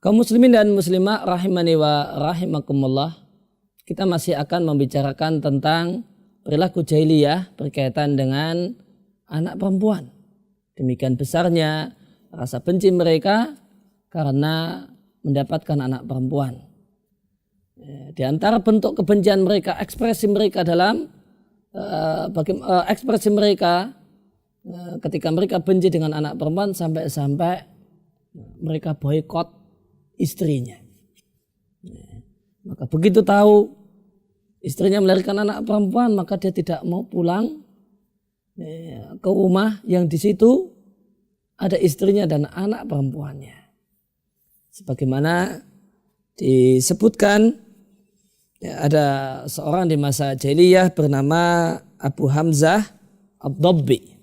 Kaum muslimin dan muslimah rahimani wa rahimakumullah, kita masih akan membicarakan tentang perilaku jahiliyah berkaitan dengan anak perempuan. Demikian besarnya rasa benci mereka karena mendapatkan anak perempuan. Di antara bentuk kebencian mereka, ekspresi mereka dalam ekspresi mereka ketika mereka benci dengan anak perempuan sampai mereka boikot istrinya. Maka begitu tahu istrinya melahirkan anak perempuan, maka dia tidak mau pulang ke rumah yang di situ ada istrinya dan anak perempuannya. Sebagaimana disebutkan, ada seorang di masa jahiliyah bernama Abu Hamzah Ad-Dabbi.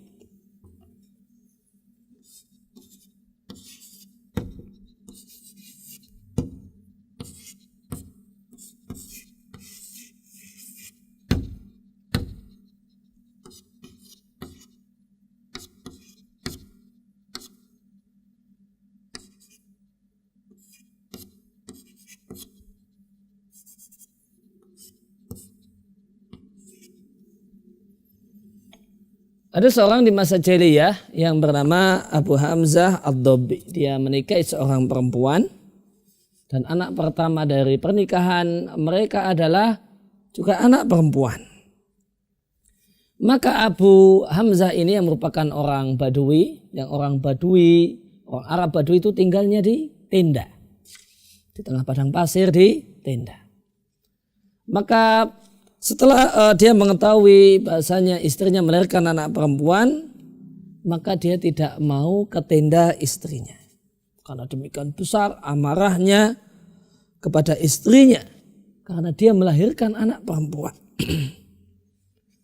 Ada seorang di masa jahiliyah yang bernama Abu Hamzah Ad-Dabbi. Dia menikahi seorang perempuan dan anak pertama dari pernikahan mereka adalah juga anak perempuan. Maka Abu Hamzah ini yang merupakan orang Badui, orang Arab Badui itu tinggalnya di tenda. Di tengah padang pasir di tenda. Maka setelah dia mengetahui bahasanya istrinya melahirkan anak perempuan, maka dia tidak mau ke tenda istrinya. Karena demikian besar amarahnya kepada istrinya karena dia melahirkan anak perempuan.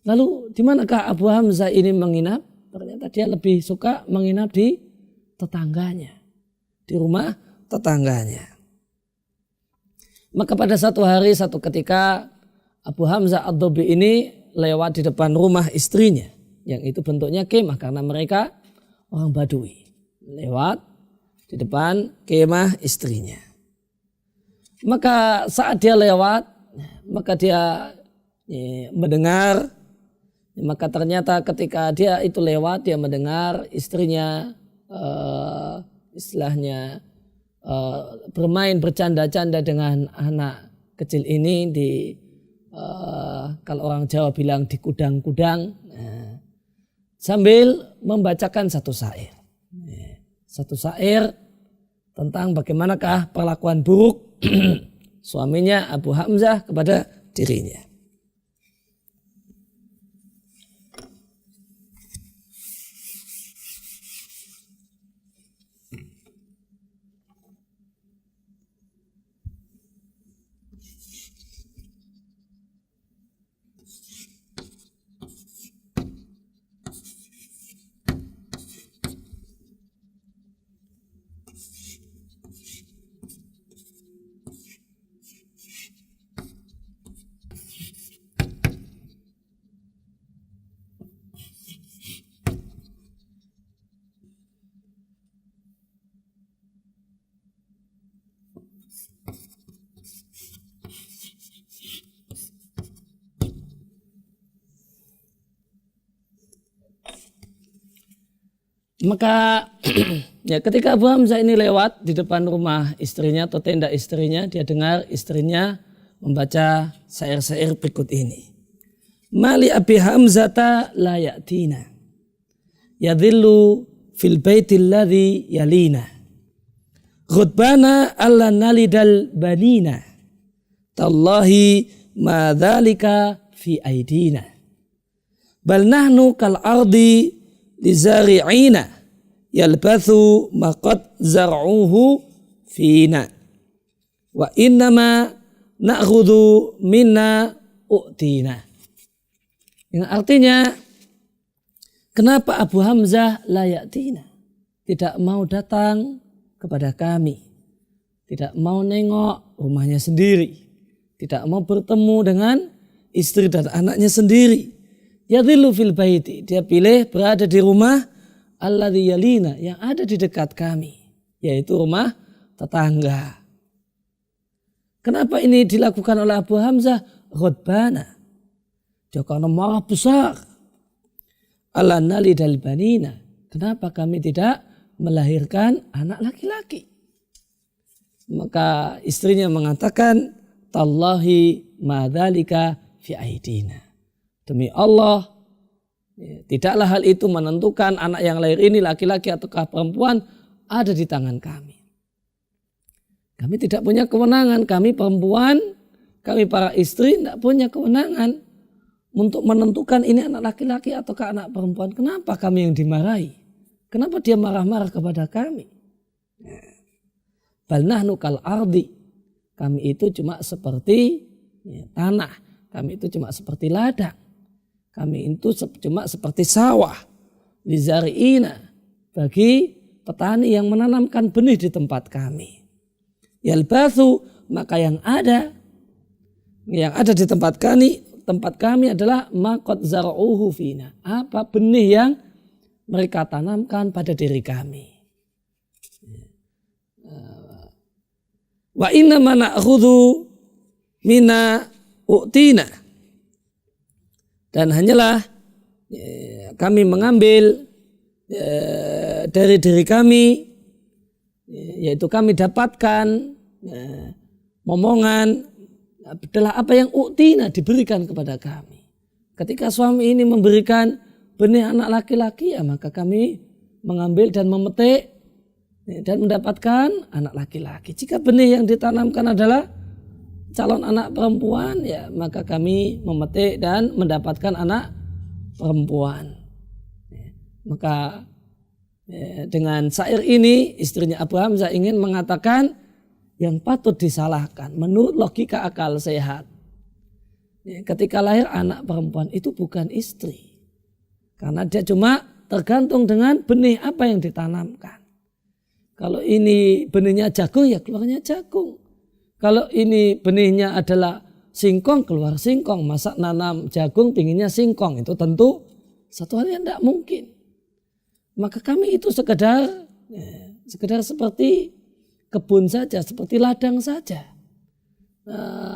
Lalu di manakah Abu Hamzah ini menginap? Ternyata dia lebih suka menginap di tetangganya, di rumah tetangganya. Maka pada satu ketika Abu Hamzah Ad-Dabbi ini lewat di depan rumah istrinya, yang itu bentuknya kemah karena mereka orang Badui. Lewat di depan kemah istrinya. Maka saat dia lewat, maka dia mendengar, maka ternyata ketika dia itu lewat, dia mendengar istrinya bermain bercanda-canda dengan anak kecil ini kalau orang Jawa bilang di kudang-kudang, sambil membacakan satu syair tentang bagaimanakah perlakuan buruk suaminya Abu Hamzah kepada dirinya. Maka ya ketika Abu Hamzah ini lewat di depan rumah istrinya atau tenda istrinya, dia dengar istrinya membaca syair-syair berikut ini. Mali Abi Hamzata la ya'tina yadhillu fil baitil ladzi yalina ghudbana alla nalidal banina tallahi ma dzalika fi aidina bal nahnu kal ardi lizari'ina yalbathu maqad zar'uhu fina wa innama na'khudhu minna u'tina. Yang artinya, kenapa Abu Hamzah la ya'tina, tidak mau datang kepada kami, tidak mau nengok rumahnya sendiri, tidak mau bertemu dengan istri dan anaknya sendiri. Yadhillu fil baiti, dia pilih berada di rumah alladzi yalina, yang ada di dekat kami, yaitu rumah tetangga. Kenapa ini dilakukan oleh Abu Hamzah? Ghadbana. Dia karena marah besar. Ala nalidal banina. Kenapa kami tidak melahirkan anak laki-laki? Maka istrinya mengatakan, tallahi ma dzalika fi aidina. Demi Allah, tidaklah hal itu menentukan anak yang lahir ini laki-laki ataukah perempuan ada di tangan kami. Kami tidak punya kewenangan, kami perempuan, kami para istri tidak punya kewenangan untuk menentukan ini anak laki-laki ataukah anak perempuan. Kenapa kami yang dimarahi? Kenapa dia marah-marah kepada kami? Bal nahnu kal ardi. Kami itu cuma seperti tanah. Kami itu cuma seperti ladang. Kami itu cuma seperti sawah. Lizari'ina. Bagi petani yang menanamkan benih di tempat kami. Yalbathu, maka yang ada di tempat kami adalah maqad zara'uhu fina. Apa benih yang mereka tanamkan pada diri kami. Wa inna ma na'khudhu mina u'tina. Dan hanyalah kami mengambil dari diri kami, yaitu kami dapatkan momongan adalah apa yang u'tina diberikan kepada kami. Ketika suami ini memberikan benih anak laki-laki, ya maka kami mengambil dan memetik dan mendapatkan anak laki-laki. Jika benih yang ditanamkan adalah calon anak perempuan, ya maka kami memetik dan mendapatkan anak perempuan. Maka dengan syair ini istrinya Abu Hamzah ingin mengatakan yang patut disalahkan menurut logika akal sehat. Ketika lahir anak perempuan itu bukan istri. Karena dia cuma tergantung dengan benih apa yang ditanamkan. Kalau ini benihnya jagung, ya keluarnya jagung. Kalau ini benihnya adalah singkong, keluar singkong. Masa nanam jagung pinginnya singkong, itu tentu satu hal yang tidak mungkin. Maka kami itu sekedar seperti kebun saja, seperti ladang saja.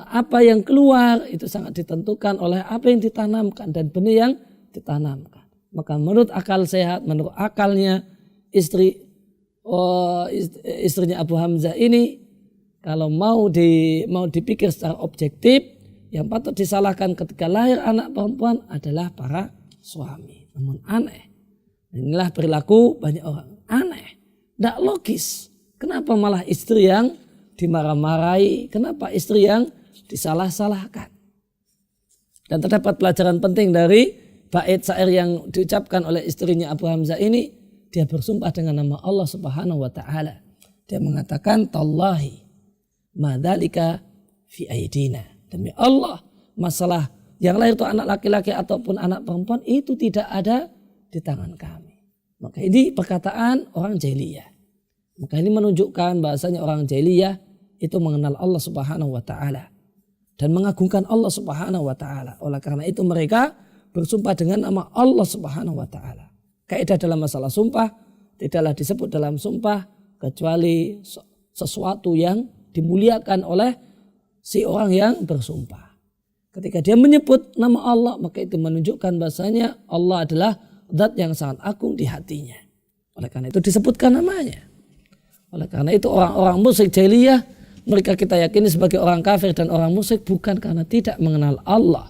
Apa yang keluar itu sangat ditentukan oleh apa yang ditanamkan dan benih yang ditanamkan. Maka menurut akal sehat, menurut akalnya istrinya Abu Hamzah ini, kalau mau dipikir secara objektif, yang patut disalahkan ketika lahir anak perempuan adalah para suami. Namun aneh, inilah perilaku banyak orang, aneh, tidak logis. Kenapa malah istri yang dimarah-marahi? Kenapa istri yang disalah-salahkan? Dan terdapat pelajaran penting dari bait syair yang diucapkan oleh istrinya Abu Hamzah ini. Dia bersumpah dengan nama Allah Subhanahu wa ta'ala. Dia mengatakan, tallahi ma dzalika fi aidina. Demi Allah, masalah yang lahir itu anak laki-laki ataupun anak perempuan itu tidak ada di tangan kami. Maka ini perkataan orang jahiliyah. Maka ini menunjukkan bahasanya orang jahiliyah itu mengenal Allah Subhanahu wa ta'ala dan mengagungkan Allah Subhanahu wa ta'ala. Oleh karena itu mereka bersumpah dengan nama Allah Subhanahu wa ta'ala. Kaidah dalam masalah sumpah tidaklah disebut dalam sumpah kecuali sesuatu yang dimuliakan oleh si orang yang bersumpah. Ketika dia menyebut nama Allah, maka itu menunjukkan bahasanya Allah adalah zat yang sangat agung di hatinya. Oleh karena itu disebutkan namanya. Oleh karena itu orang-orang musyrik jahiliyah mereka kita yakini sebagai orang kafir dan orang musyrik bukan karena tidak mengenal Allah.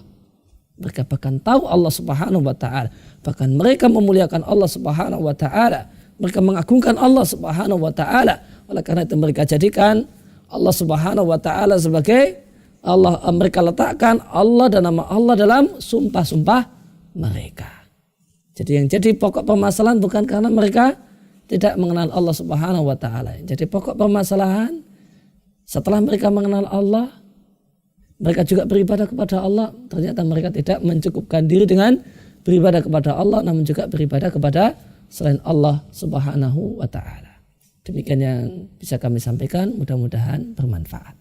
Mereka bahkan tahu Allah Subhanahu wa ta'ala. Bahkan mereka memuliakan Allah Subhanahu wa ta'ala. Mereka mengagungkan Allah Subhanahu wa ta'ala. Oleh karena itu mereka jadikan Allah Subhanahu wa ta'ala sebagai Allah. Mereka letakkan Allah dan nama Allah dalam sumpah-sumpah mereka. Jadi yang jadi pokok permasalahan bukan karena mereka tidak mengenal Allah Subhanahu wa ta'ala. Jadi pokok permasalahan setelah mereka mengenal Allah, mereka juga beribadah kepada Allah. Ternyata mereka tidak mencukupkan diri dengan beribadah kepada Allah, namun juga beribadah kepada selain Allah Subhanahu wa ta'ala. Demikian yang bisa kami sampaikan, mudah-mudahan bermanfaat.